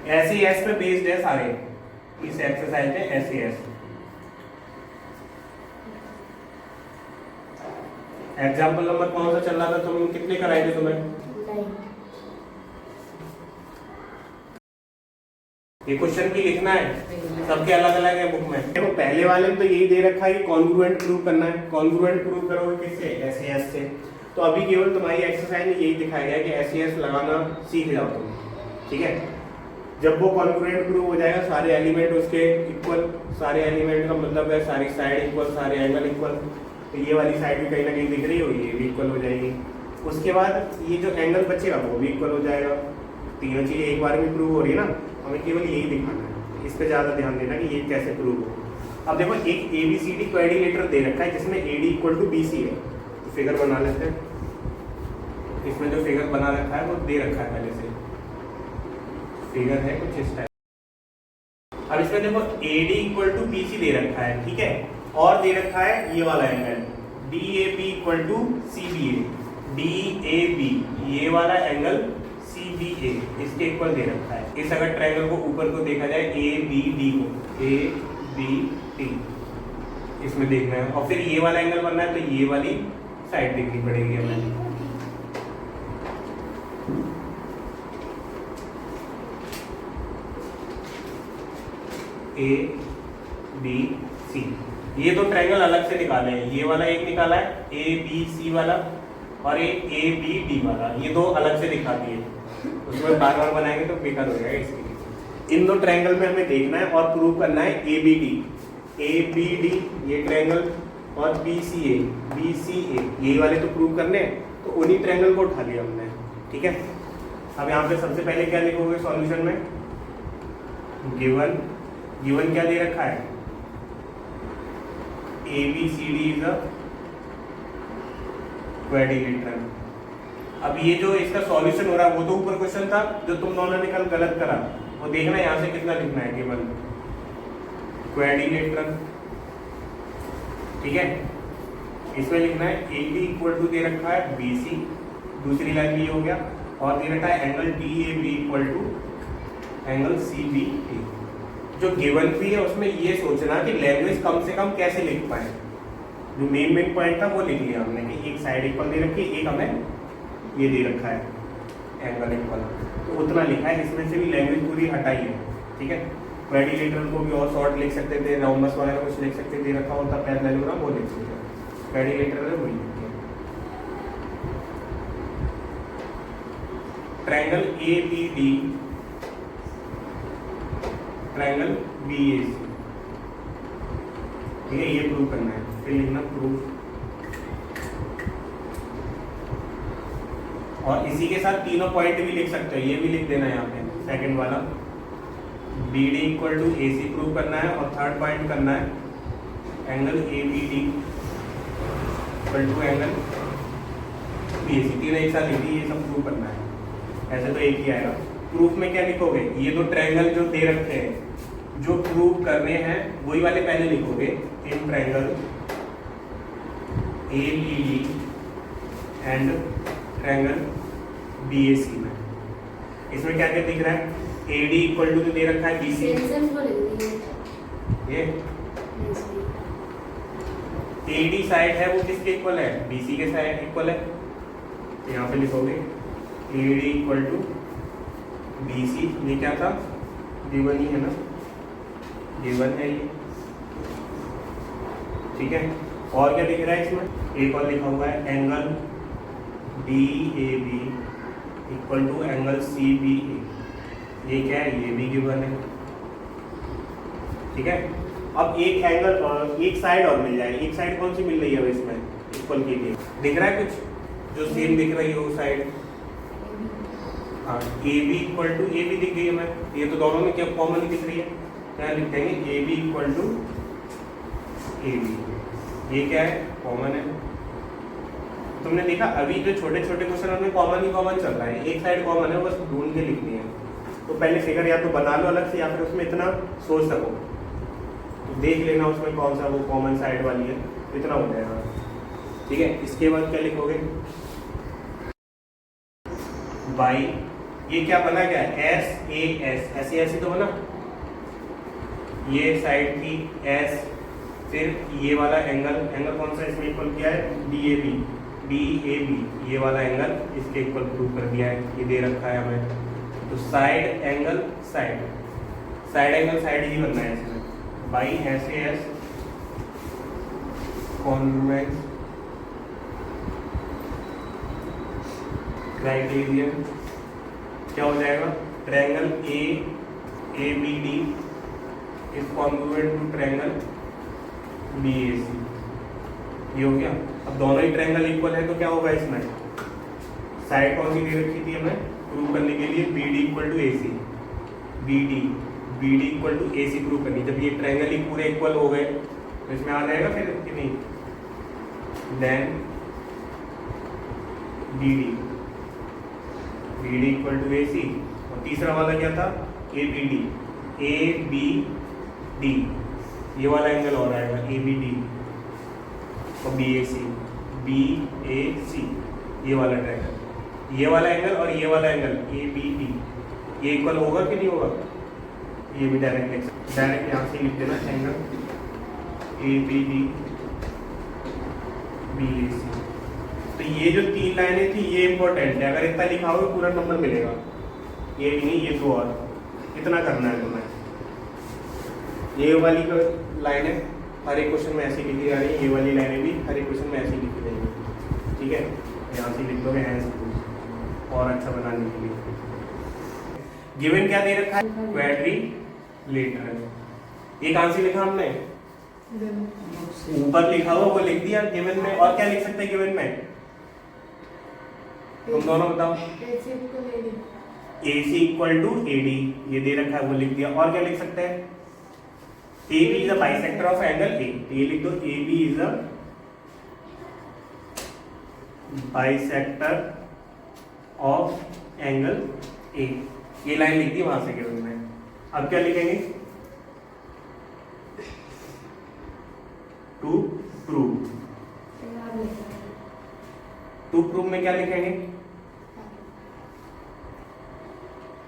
S पे based है सारे इस एक्सरसाइज में। एस एग्जाम्पल नंबर कौन सा चल रहा था, तुम कितने कराए थे तुम्हें? ये क्वेश्चन भी लिखना है, सबके अलग अलग है बुक में। देखो पहले वाले में तो यही दे रखा है कि कॉन्ग्रुएंट प्रूव करना है। कॉन्ग्रुएंट प्रूव करोगे किससे? एस से। तो अभी केवल तुम्हारी एक्सरसाइज में यही दिखाया गया कि एस लगाना सीख जाओ तुम, ठीक है। जब वो कॉन्ग्रुएंट प्रूव हो जाएगा, सारे एलिमेंट उसके इक्वल, सारे एलिमेंट का मतलब है सारी साइड इक्वल, सारे एंगल इक्वल, तो ये वाली साइड भी कहीं ना कहीं दिख रही होगी, ये भी इक्वल हो जाएगी। उसके बाद ये जो एंगल बचेगा वो भी इक्वल हो जाएगा। तीनों चीज़ें एक बार में प्रूव हो रही है ना, हमें केवल यही दिखाना है, इस पर ज़्यादा ध्यान देना कि ये कैसे प्रूव हो। अब देखो एक ABCD क्वाड्रिलेटरल दे रखा है जिसमें AD = BC है, तो फिगर बना लेते हैं। इसमें जो फिगर बना रखा है वो दे रखा है पहले से, फिगर है कुछ इस टाइप। अब इसमें देखो AD = BC दे रखा है, ठीक है, और दे रखा है ये वाला एंगल DAB = CBA। DAB ये वाला एंगल CBA इसके इक्वल दे रखा है। इस अगर ट्रायंगल को ऊपर को देखा जाए ABD को, ABD इसमें देखना है, और फिर ये वाला एंगल बनना है तो ये वाली साइड देखनी पड़ेगी हमें। ABC ये दो ट्रायंगल अलग से निकाले हैं, ये वाला एक निकाला है ABC वाला, और एक ABD वाला, ये दो अलग से दिखा दिए। उसमें बार बार बनाएंगे तो बेकार हो जाएगा, इसके इन दो ट्रायंगल में हमें देखना है और प्रूव करना है ABD ये ट्रायंगल, और BCA ये वाले तो प्रूव करने हैं, तो उन्हीं ट्रायंगल को उठा लिया हमने, ठीक है। अब यहाँ पे सबसे पहले क्या लिखोगे सॉल्यूशन में? गिवन क्या दे रखा है? ABCD is a quadrilateral. अब ये जो इसका सॉल्यूशन हो रहा है वो तो ऊपर क्वेश्चन था जो तुम दोनों ने कल गलत करा, वो देखना है यहाँ से कितना लिखना है, केवल क्वाड्रिलेटरल, ठीक है। इसमें लिखना है AD = दे रखा है BC, दूसरी लाइन भी हो गया, और दे रखा है एंगल DAB = एंगल CBA। जो गिवन भी है उसमें ये सोचना कि लैंग्वेज कम से कम कैसे लिख पाए। जो मेन पॉइंट था वो लिख लिया हमने कि एक साइड इक्वल दे रखी है, एक हमें ये दे रखा है एंगल इक्वल, तो उतना लिखा है। इसमें से भी लैंग्वेज पूरी हटाई है, ठीक है। क्वाड्रिलेटरल को भी और शॉर्ट लिख सकते थे, राउंडस वगैरह कुछ लिख सकते, दे रखा होता पैरेललोग्राम वो लिख सकते। क्वाड्रिलेटरल वही लिखते हैं। ट्रायंगल ABD, ट्रायंगल BAC, ठीक है, ये प्रूव करना है। फिर लिखना प्रूफ, और इसी के साथ तीनों पॉइंट भी लिख सकते हो, ये भी लिख देना यहाँ पे सेकंड वाला। BD = AC प्रूव करना है, और थर्ड पॉइंट करना है एंगल ABD = एंगल BAC। तीनों एक साथ लिख दी, ये सब प्रूव करना है, ऐसे तो एक ही आएगा। प्रूफ में क्या लिखोगे? ये दो ट्रायंगल जो दे रखे हैं जो प्रूव करने हैं वही वाले पहले लिखोगे। In triangle ABD and triangle BAC में इसमें क्या क्या दिख रहा है? AD = तो दे रखा है BC, ये AD साइड है वो किसके इक्वल है? BC के साइड इक्वल है, तो यहाँ पे लिखोगे AD = BC। ये क्या था? गिवन ही है ना, गिवन है ये, ठीक है। और क्या दिख रहा है इसमें? एक और लिखा हुआ है एंगल DAB = एंगल CBA। ये क्या है? ये भी गिवन है, ठीक है। अब एक एंगल एक साइड और मिल जाएगी। एक साइड कौन सी मिल रही है इसमें इक्वल के लिए? दिख रहा है कुछ जो सेम दिख रही है वो साइड? हाँ, AB = ये भी दिख गई है हमें, ये तो दोनों में क्या कॉमन दिख रही है, क्या लिख देंगे? AB = AB, ये क्या है? कॉमन है। तुमने देखा अभी जो छोटे छोटे क्वेश्चन उनमें कॉमन ही कॉमन चल रहा है, एक साइड कॉमन है, बस ढूंढ के लिखनी है। तो पहले फिगर या तो बना लो अलग से, या फिर उसमें इतना सोच सको तो देख लेना उसमें कौन सा वो कॉमन साइड वाली है, इतना हो जाएगा, ठीक है। इसके बाद क्या लिखोगे? Y ये क्या बना क्या, एस ए एस, ऐसे ऐसे तो बना, ये साइड थी एस, फिर ये वाला एंगल, एंगल कौन सा इसमें इक्वल किया है, D A B, D A B, ये वाला एंगल इसके इक्वल प्रूव कर दिया है, ये दे रखा है हमें। तो side angle side, side angle side ही बनना है इसमें, by S A S congruent criterion क्या हो जाएगा, triangle A B D is congruent to triangle B A C, ये हो गया। अब दोनों ही ट्रायंगल इक्वल है तो क्या होगा इसमें, साइड कौन सी दे रखी थी हमें प्रूव करने के लिए, B D equal to A C, B D equal to A C prove करनी। जब ये ट्रायंगल ही पूरे इक्वल हो गए तो इसमें आ जाएगा फिर कि नहीं, then B D equal to A C, और तीसरा वाला क्या था, ए बी डी, ये वाला एंगल और आएगा ए बी डी, और बी ए सी, ये वाला ट्रायंगल, ये वाला एंगल और ये वाला एंगल ए बी डी, ये इक्वल होगा कि नहीं होगा, ये भी डायरेक्ट यहाँ से लिख देना, angle A B D B A C. तो ये जो तीन लाइनें थी ये इंपॉर्टेंट है, अगर इतना लिखा हो पूरा नंबर मिलेगा, ये भी नहीं, ये दो और इतना करना है तुम्हें। ये वाली लाइन है हर एक क्वेश्चन में ऐसी लिखी जा रही है, ये वाली लाइनें भी हर एक क्वेश्चन में ऐसी लिखी जाएगी, ठीक है। यहाँ से लिख दोगे हैंस और अच्छा बनाने के लिए। गिवन क्या दे रखा है, क्वाड्रिलेटरल, ये कहाँ से लिखा हमने, ऊपर लिखा हुआ वो लिख दिया गिवन में, और क्या लिख सकते हैं गिवन में, तुम दोनों बताओ, AC इक्वल टू AD, ये दे रखा है वो लिख दिया, और क्या लिख सकते हैं, AB is a bisector of angle A, ये लिख दो, AB is a bisector of angle A, ये लाइन लिख दी वहां से गिवन में। अब क्या लिखेंगे, टू प्रूव में क्या लिखेंगे,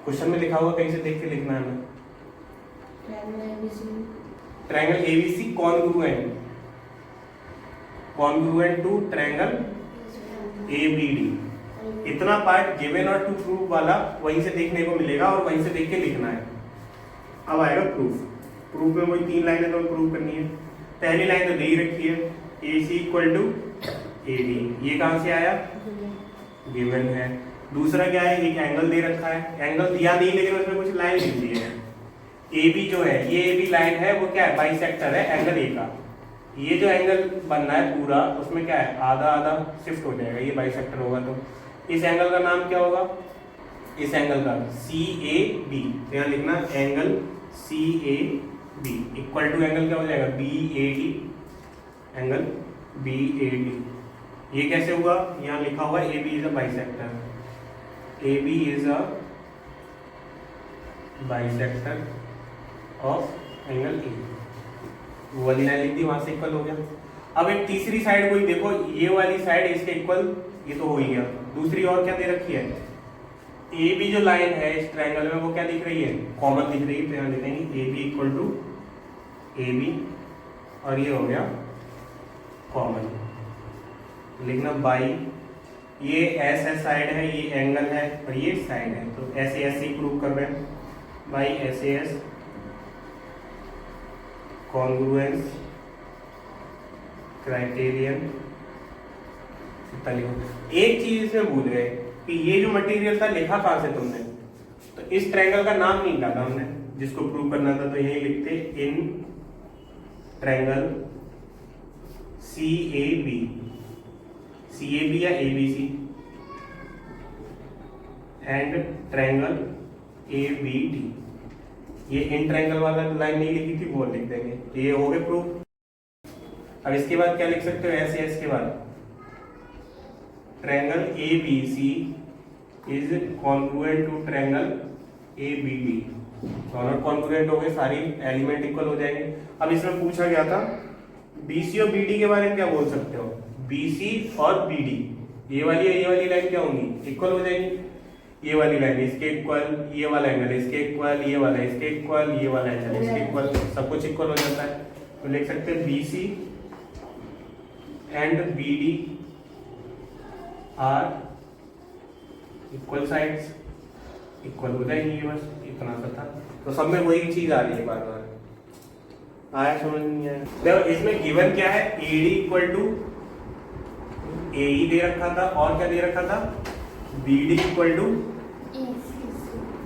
क्वेश्चन में लिखा हुआ कहीं से देख के लिखना है हमें, triangle ABC congruent to triangle ABD, इतना पार्ट गिवन और टू प्रूव वाला वहीं से देखने को मिलेगा और वहीं से देख के लिखना है। अब आएगा प्रूफ में वही तीन लाइनें तो प्रूव करनी है। पहली लाइन तो दे ही रखी है, AC इक्वल टू AD, ये कहां से आया, गिवन है। दूसरा क्या है, एक एंगल दे रखा है, एंगल दिया नहीं लेकिन उसमें कुछ लाइन लिख दी है। AB जो है, ये AB लाइन है वो क्या है, बाइसेक्टर है एंगल A का। ये जो एंगल बनना है पूरा उसमें क्या है, आधा आधा शिफ्ट हो जाएगा, ये बाइसेक्टर होगा। तो इस एंगल का नाम क्या होगा, इस एंगल का CAB, तो यहाँ लिखना angle CAB equal to angle क्या हो जाएगा, BAD, एंगल BAD। ये कैसे हुआ, यहाँ लिखा हुआ AB is a bisector, AB is a bisector of angle A, वो वाली लाइन लिख दी, वहां से इक्वल हो गया। अब एक तीसरी साइड वही देखो, ये वाली साइड इसके इक्वल, ये तो हो ही गया। दूसरी और क्या दे रखी है, AB जो लाइन है इस ट्रायंगल में वो क्या दिख रही है, कॉमन दिख रही है, तो यहाँ लिखेंगे AB इक्वल टू AB, और ये हो गया कॉमन, लिखना बाई, ये एस है साइड है, ये एंगल है और ये साइड है, तो ऐसे ऐसे ही प्रूव कर रहे हैं, बाई SAS कॉन्ग्रुएंस क्राइटेरियन। एक चीज इसमें भूल गए कि ये जो मटेरियल था लिखा कहां से तुमने, तो इस ट्रायंगल का नाम नहीं डाला हमने, जिसको प्रूव करना था, तो यही लिखते इन ट्रायंगल CAB या ABC एंड ट्रायंगल ABD, ये इन ट्रायंगल वाला लाइन नहीं लिखी थी वो लिख देंगे, तो ये हो गए प्रूफ। अब इसके बाद क्या लिख सकते हो, ऐसे के बाद triangle ABC is congruent to triangle ABD, दोनों कॉन्ग्रुएंट हो गए, सारी एलिमेंट इक्वल हो जाएंगे। अब इसमें पूछा गया था BC और BD के बारे में क्या बोल सकते हो, BC और BD, ये वाली लाइन क्या होंगी, इक्वल हो जाएंगी। ये वाली लाइन इसके इक्वल, ये वाला एंगल इसके इक्वल, ये वाला इसके इक्वल, ये वाला एंगल इसके इक्वल, सब कुछ इक्वल हो जाता है। तो लिख सकते हैं BC and BD are equal sides, equal हो जाएंगी, बस इतना सा था। तो सब में वही चीज आ रही है बार बार। आया समझ नहीं आया? देखो इसमें गिवन क्या है, AD इक्वल टू AE दे रखा था, और क्या दे रखा था, BD इक्वल टू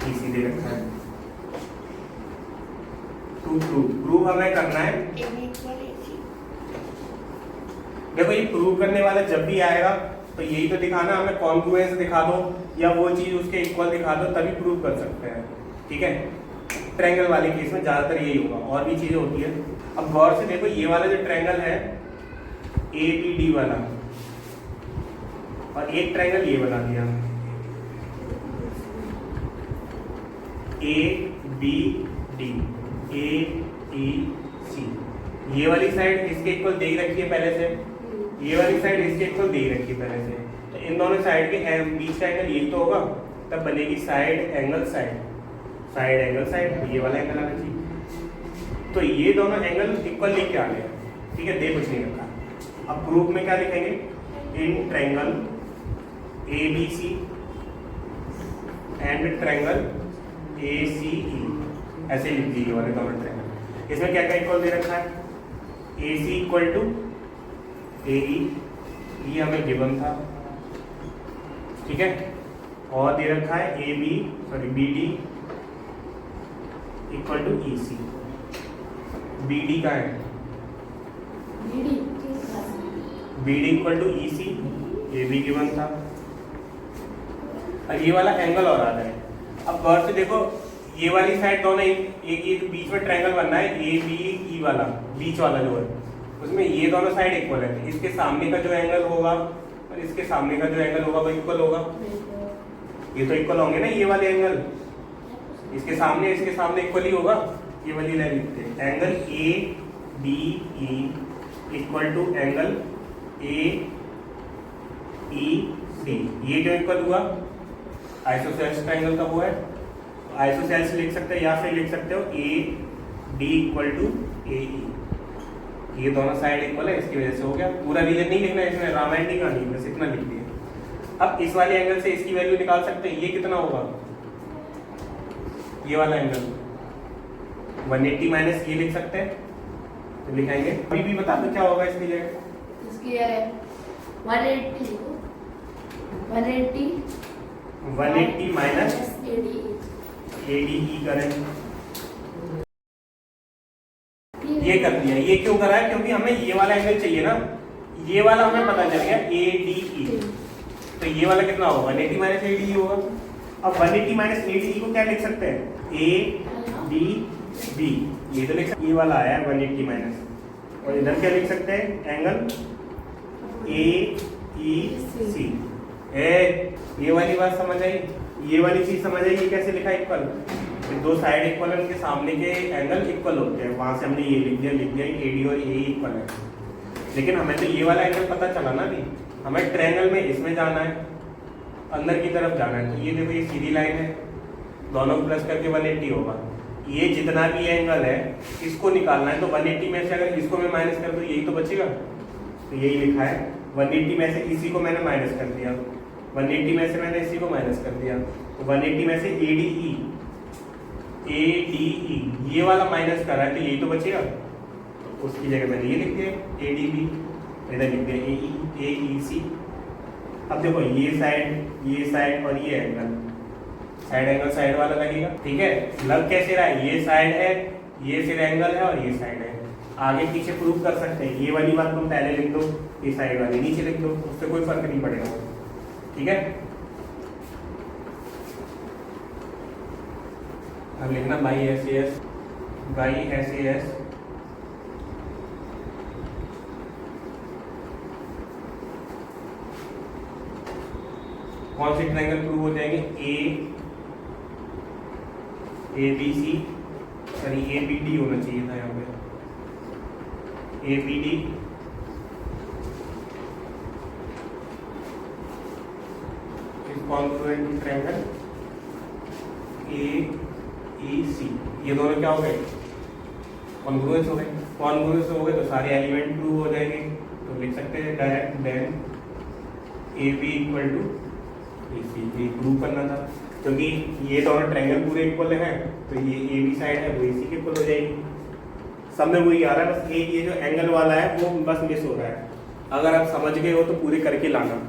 EC दे रखा है। टू प्रूव हमें करना है। देखो ये प्रूव करने वाला जब भी आएगा तो यही तो दिखाना, हमें कॉन्ग्रुएंस दिखा दो या वो चीज उसके इक्वल दिखा दो, तभी प्रूव कर सकते हैं। ठीक है, ट्रायंगल वाले केस में ज्यादातर यही होगा, और भी चीजें होती है। अब गौर से देखो, ये वाला जो ट्रायंगल है ABD वाला, और एक ट्रायंगल ये बना दिया ABD AEC, ये वाली साइड इसके इक्वल दे रखी है पहले से, ये वाली साइड इसके इक्वल दे रखी है पहले से। तो इन दोनों साइड के बीच का एंगल यही तो होगा, तब बनेगी side angle side, side angle side, ये वाला एंगल आना चाहिए। तो ये दोनों एंगल इक्वल लेके आ गए। ठीक है, दे कुछ नहीं रखा। अब प्रूफ में क्या लिखेंगे, in triangle ABC and triangle ACE, ऐसे लिख दिए वाले दोनों ट्रायंगल। इसमें क्या क्या इक्वल दे रखा है, AC इक्वल टू AE, ये हमें गिवन था। ठीक है, और दे रखा है BD equal to EC। BD का है BD इक्वल टू EC, ये भी गिवन था। और ये वाला एंगल और आ जाए। अब गौर से देखो, ये वाली साइड दोनों एक ये बीच में ट्रायंगल बनना है, ABE वाला बीच वाला जो है, उसमें ये दोनों साइड इक्वल है। इसके सामने का जो एंगल होगा और इसके सामने का जो एंगल होगा वो इक्वल होगा। ये तो इक्वल होंगे ना, ये वाले एंगल इसके सामने इक्वल ही होगा। ये वाली लाइन लिखते हैं, angle ADE equal to angle AEC, ये जो इक्वल हुआ आइसोसेल्स ट्रायंगल का वो है। आइसोसेल्स लिख सकते हैं या फिर लिख सकते हो AD इक्वल टू AE, ये दोनों साइड इक्वल है, इसकी वजह से हो गया। पूरा रीजन नहीं लिखना है इसमें, रामायण नहीं कहानी, बस इतना लिख दिया। अब इस वाले एंगल से इसकी वैल्यू निकाल सकते हैं, ये कितना होगा, ये वाला एंगल 180 माइनस ये लिख सकते हैं, तो लिखाएंगे। अभी भी बता दो क्या होगा इसकी जगह, इसकी 180 माइनस ADE करें। ये कर दिया। ये क्यों करा है, क्योंकि हमें ये वाला एंगल चाहिए ना, ये वाला हमें पता चल गया ADE, तो ये वाला कितना होगा 180 माइनस ADE होगा। अब 180 माइनस ADE को क्या लिख सकते हैं, ADB, ये तो लिख सकते, ये वाला आया 180 माइनस, और इधर क्या लिख सकते हैं, एंगल AEC। ये वाली बात समझ आई, ये वाली चीज समझ आई, ये कैसे लिखा इक्वल, दो साइड इक्वल है, उनके सामने के एंगल इक्वल होते हैं, वहां से हमने ये लिख दिया AD और AE इक्वल है। लेकिन हमें तो ये वाला एंगल पता चला ना, नहीं हमें ट्रायंगल में इसमें जाना है, अंदर की तरफ जाना है। तो ये देखो, ये सीधी लाइन है, दोनों को प्लस करके 180 होगा। ये जितना भी एंगल है इसको निकालना है, तो 180 में से अगर इसको मैं माइनस कर दूं यही तो बचेगा, तो यही लिखा है। 180 में से इसी को मैंने माइनस कर दिया, 180 में से मैंने इसी को माइनस कर दिया, तो 180 में से ADE ये वाला माइनस कर रहा है, तो यही तो बचेगा, तो उसकी जगह मैंने ये लिख दिया ADB, इधर लिख दिया AEC। अब देखो, ये साइड और ये एंगल, साइड एंगल साइड वाला लगेगा। ठीक है, लग कैसे रहा है, ये साइड है, ये फिर एंगल है और ये साइड है। आगे पीछे प्रूव कर सकते हैं, ये वाली बात तुम पहले लिख दो, ये साइड वाली नीचे लिख दो, उससे कोई फर्क नहीं पड़ेगा। ठीक है, अब लिखना बाई SAS कौन से ट्रायंगल प्रूव हो जाएंगे, ABC, सॉरी ABD होना चाहिए था यहाँ पे, ABD is congruent to triangle AEC, ये दोनों क्या हो गए, कॉन्ग्रुएंस हो गए। कॉन्ग्रुएंस हो गए तो सारे एलिमेंट प्रूव हो जाएंगे। तो लिख सकते हैं direct then AB equal to AC, ये प्रूव करना था क्योंकि ये दोनों ट्रायंगल पूरे इक्वल हैं, तो ये AB साइड है वो AC के इक्वल हो जाएगी। सब में वही आ रहा है, बस एक ये जो एंगल वाला है वो बस मिस हो रहा है। अगर आप समझ गए हो तो पूरे करके लाना।